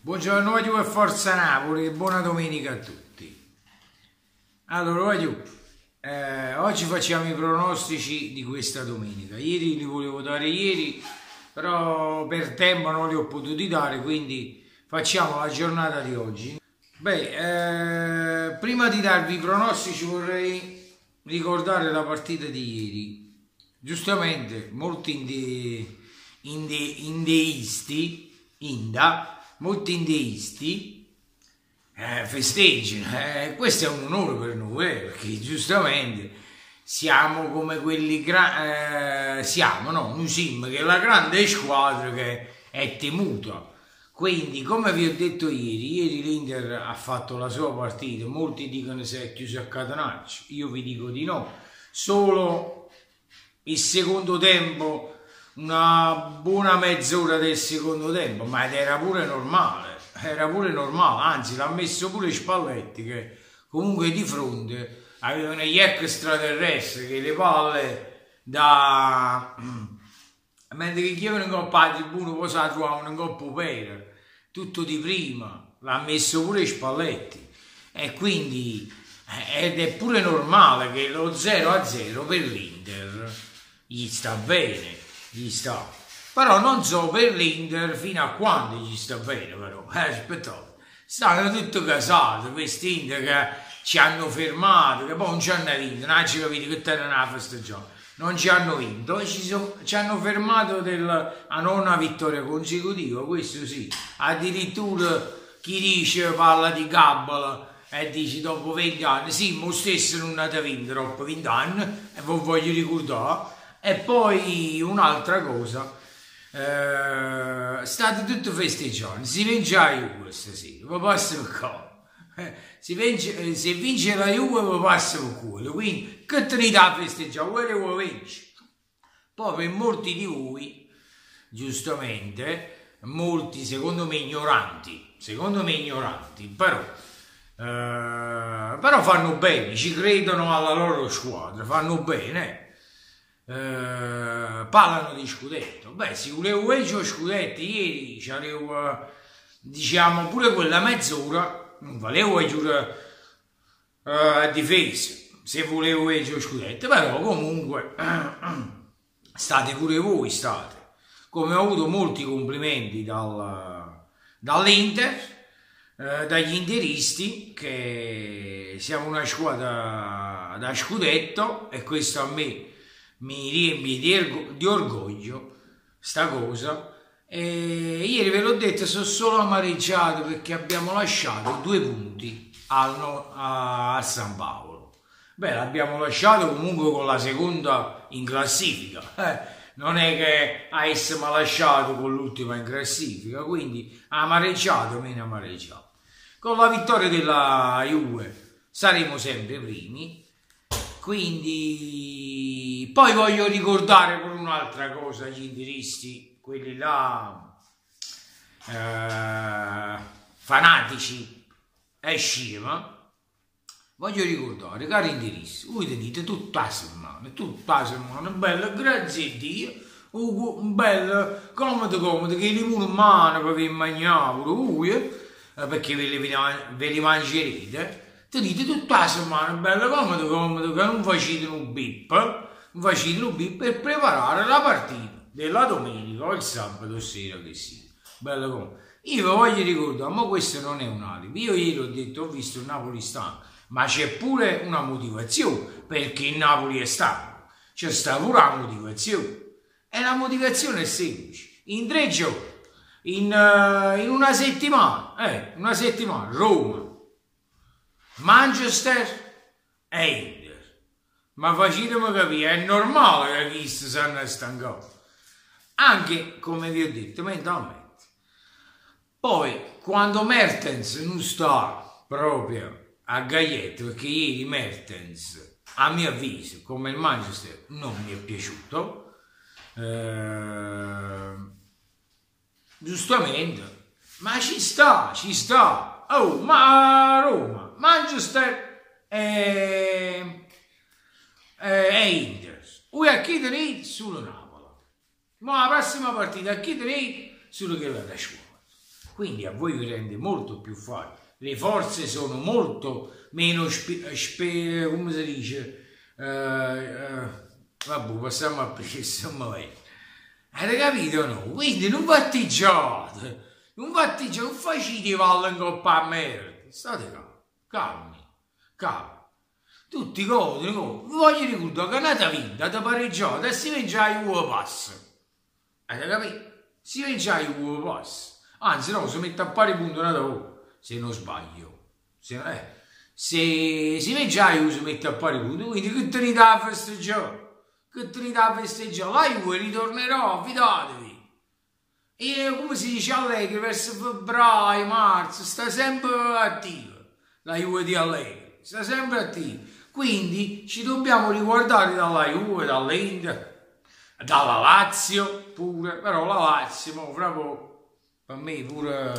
Buongiorno voglio e forza Napoli e buona domenica a tutti. Allora voglio, oggi facciamo i pronostici di questa domenica. Ieri li volevo dare ieri, però per tempo non li ho potuti dare, quindi facciamo la giornata di oggi. Prima di darvi i pronostici vorrei ricordare la partita di ieri. Giustamente molti molti indeisti festeggiano, questo è un onore per noi, perché giustamente siamo come quelli noi siamo che è la grande squadra che è temuta. Quindi, come vi ho detto ieri l'Inter ha fatto la sua partita, molti dicono se è chiuso a catenaccio, io vi dico di no, solo il secondo tempo, una buona mezz'ora del secondo tempo, ma era pure normale, anzi l'ha messo pure Spalletti che comunque di fronte avevano gli extraterrestri che le palle mentre che chiedevano in coppa a tribuno poi si trovavano in coppa per tutto di prima, l'ha messo pure Spalletti e quindi ed è pure normale che lo 0-0 per l'Inter gli sta bene. Però non so per l'Inter fino a quando gli sta bene, però aspettate, stanno tutti casati questi Inter che ci hanno fermato, che poi non ci hanno vinto, non ci capite che te non ha festeggiato, non ci hanno vinto, ci hanno fermato a nona vittoria consecutiva, questo sì, addirittura chi dice parla di Gabala e dice dopo 20 anni, sì, ma stesso non ha vinto dopo 20 anni, e vi voglio ricordare. E poi un'altra cosa, state tutti festeggiando, si vince la Juve stasera, vi passa il cuore, se vince la Juve vi passa il cuore, quindi che tenete a festeggiare, quello vuoi vincere. Poi per molti di voi, giustamente, molti secondo me ignoranti, però fanno bene, ci credono alla loro squadra, fanno bene. Parlano di scudetto. Se volevo vincere scudetto ieri c'avevo diciamo pure quella mezz'ora non volevo giurare a difesa se volevo vincere scudetto, però comunque state pure voi, come ho avuto molti complimenti dall'Inter, dagli interisti, che siamo una squadra da scudetto, e questo a me mi riempie di orgoglio sta cosa. E ieri ve l'ho detto, sono solo amareggiato perché abbiamo lasciato 2 punti a San Paolo. L'abbiamo lasciato comunque con la seconda in classifica, non è che avessimo lasciato con l'ultima in classifica, quindi amareggiato, meno amareggiato. Con la vittoria della Juve saremo sempre primi. Quindi poi voglio ricordare pure un'altra cosa agli interisti, quelli là fanatici e scema. Voglio ricordare, cari interisti, voi tenete tutta la setmana, bella, grazie a Dio, un bel comodo che li mano per mangiare pure perché ve li mangerete. Tenete tutta la setmana bello comodo che non facete un bip per preparare la partita della domenica o il sabato sera che sia. Bello comodo. Io vi voglio ricordare, ma questo non è un alibi. Io ieri ho detto, ho visto il Napoli stanco, ma c'è pure una motivazione perché il Napoli è stanco. C'è sta pure la motivazione. E la motivazione è semplice. In 3 giorni, in una settimana, Roma, Manchester e Inter, ma facetemi capire, è normale che questo sanno stancato, anche come vi ho detto mentalmente. Poi quando Mertens non sta proprio a gaglietto, perché ieri Mertens a mio avviso come il Manchester non mi è piaciuto, giustamente, ma ci sta, oh, ma Roma, Manchester e Inter, a chi tenete sulla Napoli, ma la prossima partita a chi tenete sulla quella da scuola, quindi a voi vi rende molto più facile. Le forze sono molto meno come si dice, vabbè, passiamo a insomma, avete capito, no? Quindi non fattiggiate, non facete i valli in coppa a merda, state calmi. Tutti godono, vi voglio ricordare che è nata vinta, da pareggiata e si mangia il uovo passo. Avete capito? Si mangia il uovo passo. Anzi no, si mette a pari punto nata voi, se non sbaglio. Se si mangia il uovo si mette a pari punto, quindi che tenete a festeggiare? La Juve ritornerà, fidatevi. E come si dice Allegri, verso febbraio, marzo, sta sempre attiva. La Juve di Allegri, sta sempre attiva. Quindi ci dobbiamo riguardare dalla Juve, dall'Inter, dalla Lazio pure, però la Lazio, fra poco, per me pure...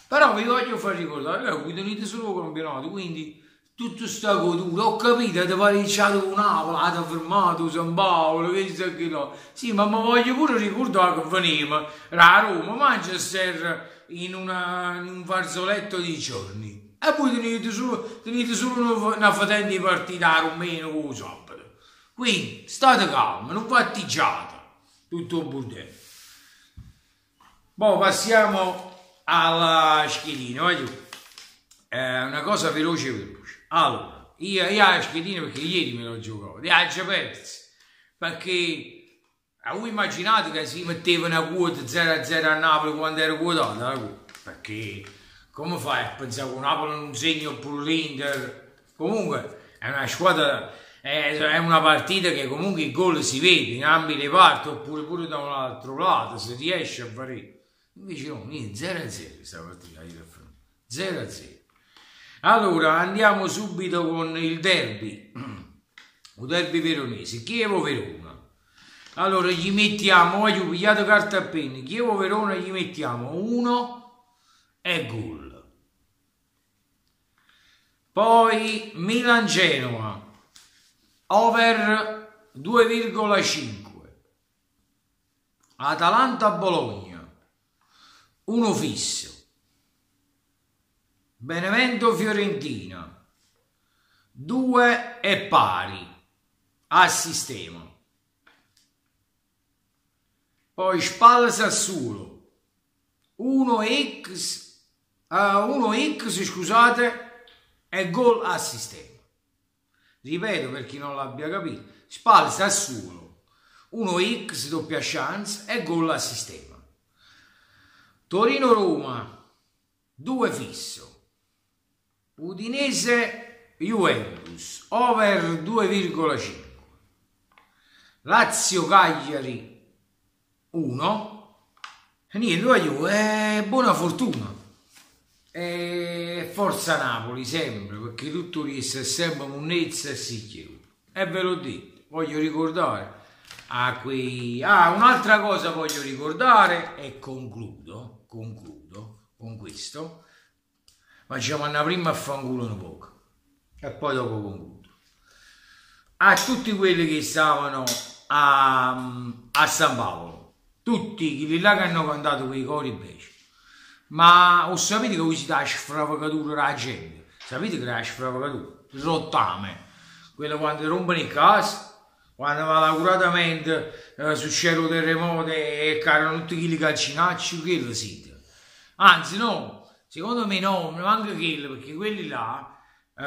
Però vi voglio far ricordare che voi tenete solo campionato, quindi tutta sta godura, ho capito, avete pareggiato con Napoli, avete fermato San Paolo, che sa che no. Sì, ma mi voglio pure ricordare che veniva a Roma, Manchester in un fazzoletto di giorni. E poi tenete solo una fatente partita a Romeno con il sabato. Quindi state calmi, non fattiggiate tutto il bordello. Poi passiamo alla schedina, una cosa veloce. Allora, io la schedina perché ieri me l'ho giocato, li ha già persi, perché voi immaginate che si metteva una quota 0-0 a Napoli quando era quotata la quota, perché... Come fai a pensare che Napoli non segna oppure l'Inter? Comunque è una squadra, è una partita che comunque il gol si vede in ambi le parti oppure pure da un altro lato, se riesce a fare. Invece no, 0-0 questa partita, 0-0. Allora andiamo subito con il derby veronese, Chievo-Verona. Allora gli mettiamo, voglio pigliate carta e penna, Chievo-Verona gli mettiamo 1 e gol. Poi Milan-Genoa over 2,5. Atalanta-Bologna 1 fisso. Benevento-Fiorentina 2 e pari a sistema. Poi Spal-Sassuolo 1x scusate, e gol a sistema. Ripeto per chi non l'abbia capito, Spal-Sassuolo 1x doppia chance e gol a sistema. Torino-Roma 2 fisso. Udinese-Juventus over 2,5. Lazio-Cagliari 1. Niente, la Juve è buona fortuna. E forza Napoli sempre, perché tutto riesce è sempre monnezza e si chiude. E ve l'ho detto, voglio ricordare a quei... un'altra cosa voglio ricordare e concludo con questo. Facciamo una prima a fanculo un poco e poi dopo concludo. A tutti quelli che stavano a San Paolo, tutti quelli là che hanno cantato quei cori invece. Ma ho sapete che voi siete la sfravacatura della gente? Sapete che è la sfravacatura? Il rottame, quello quando rompono in casa, quando va accuratamente succedono terremoti e carano tutti quelli calcinacci, quello siete. Anzi no, secondo me no, manca quello, perché quelli là,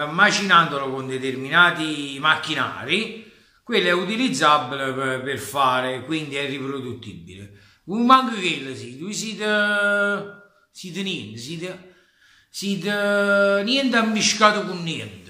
macinandolo con determinati macchinari, quello è utilizzabile per fare, quindi è riproduttibile. Non manca quello, sì, voi siete niente ambiscato con niente.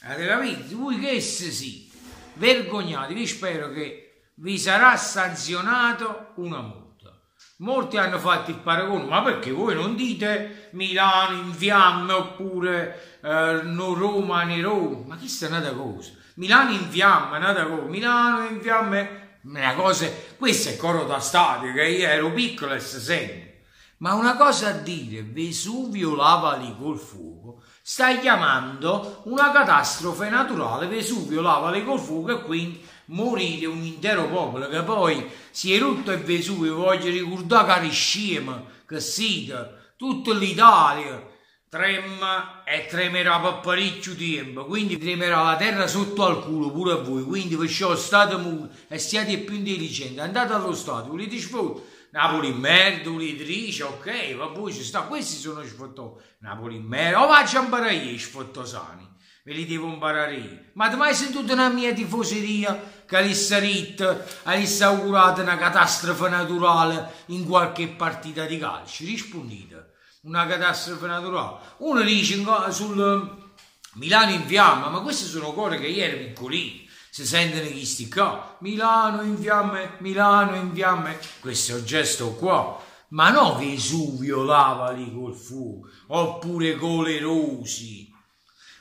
Avete capito? Voi che siete? Vergognatevi, vi spero che vi sarà sanzionato una multa. Molti hanno fatto il paragone, ma perché voi non dite Milano in fiamme oppure no Roma né Roma? Ma questa è un'altra cosa. Milano in fiamme, un'altra cosa. Milano in fiamme, una cosa. Questo è coro da stadio, che io ero piccolo e si sente. Ma una cosa a dire, Vesuvio lavali col fuoco, sta chiamando una catastrofe naturale, Vesuvio lavali col fuoco, e quindi morire un intero popolo, che poi si è rotto il Vesuvio. Voglio ricordare cari scemi che siete, tutta l'Italia trema e tremerà per parecchio tempo, quindi tremerà la terra sotto al culo pure a voi, quindi perciò state muti e siate più intelligenti, andate allo Stato, volete sfottare Napoli in merda, volete riccia, ok, vabbè ci sta, questi sono sfottori, Napoli in merda, o faccio imparare io sfottosani, ve li devo imparare io, ma ti mai sentito una mia tifoseria che avesse augurato una catastrofe naturale in qualche partita di calcio? Rispondete. Una catastrofe naturale. Uno dice sul Milano in fiamma, ma queste sono cose che ieri piccolini si sentono chi sti qua. Milano in fiamme, Milano in fiamme. Questo è il gesto qua. Ma no Vesuvio lavali col fuoco, oppure con le rosi.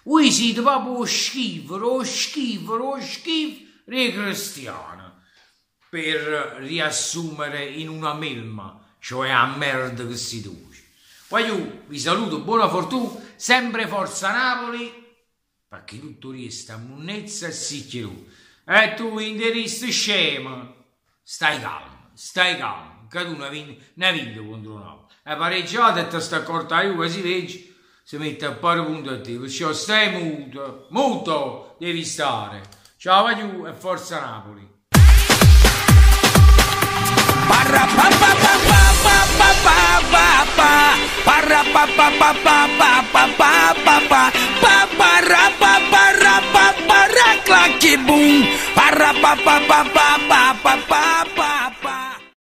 Voi siete proprio schifo re cristiano. Per riassumere in una melma, cioè a merda che si duce. Poi io vi saluto, buona fortuna, sempre forza Napoli, perché tutto resta a munnezza e sicchero. E tu interista scema, stai calmo, che tu ne vinto contro Napoli. È pareggiato e ti sta accorta io, si legge, si mette a pari punto a te, perciò stai muto, devi stare. Ciao aiù e forza Napoli. Clacky boom, para pa pa pa pa pa pa pa pa.